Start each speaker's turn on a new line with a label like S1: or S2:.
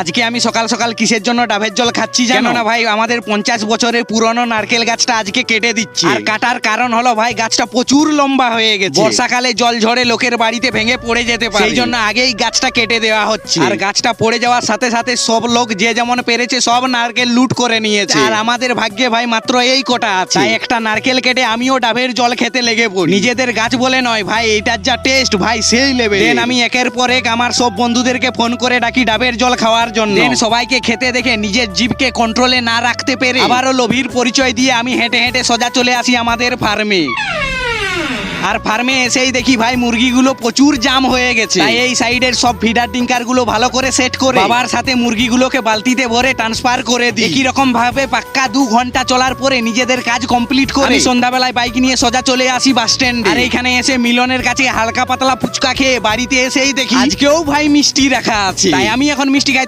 S1: আজকে আমি সকাল সকাল কিসের জন্য ডাবের জল খাচ্ছি জানো না ভাই? আমাদের 50 বছরের পুরনো নারকেল গাছটা আজকে কেটে দিচ্ছি। আর কাটার কারণ হলো ভাই গাছটা প্রচুর লম্বা হয়ে গেছে, বর্ষাকালে জল ঝড়ে লোকের বাড়িতে ভেঙে পড়ে যেতে পারে, সেই জন্য আগেই গাছটা কেটে দেওয়া হচ্ছে। আর গাছটা পড়ে যাওয়ার সাথে সাথে সব লোক যে যেমন পেরেছে সব নারকেল লুট করে নিয়েছে। আর আমাদের ভাগ্যে ভাই মাত্র এই কটা আছে, তাই একটা নারকেল কেটে আমিও ডাবের জল খেতে লেগে পড়ি। নিজেদের গাছ বলে নয় ভাই, এটার যা টেস্ট ভাই সেই লেভেল। দেন আমি একের পর এক আমার সব বন্ধুদেরকে ফোন করে ডাকি ডাবের জল খাওয়ার জন্য। দেন সবাইকে খেতে দেখে নিজের জিভকে কন্ট্রোলে না রাখতে পেরে আবারও লোভীর পরিচয় দিয়ে আমি হেঁটে হেঁটে সোজা চলে আসি আমাদের ফার্মে। আর ফার্মে এসেই দেখি ভাই মুরগিগুলো প্রচুর জাম হয়ে গেছে, তাই এই সাইডের সব ফিডার টিঙ্কার গুলো ভালো করে সেট করে বাবার সাথে মুরগিগুলোকে বালতিতে ভরে ট্রান্সফার করে দিই। একই রকম ভাবে পাক্কা 2 ঘন্টা চলার পরে নিজেদের কাজ কমপ্লিট করে আমি সন্ধ্যাবেলায় বাইক নিয়ে সোজা চলে আসি বাস স্ট্যান্ডে। আর এইখানে এসে মিলনের কাছে হালকা পাতলা ফুচকা খেয়ে বাড়িতে এসেই দেখি আজকেও ভাই মিষ্টি রাখা আছে, তাই আমি এখন মিষ্টি খাই।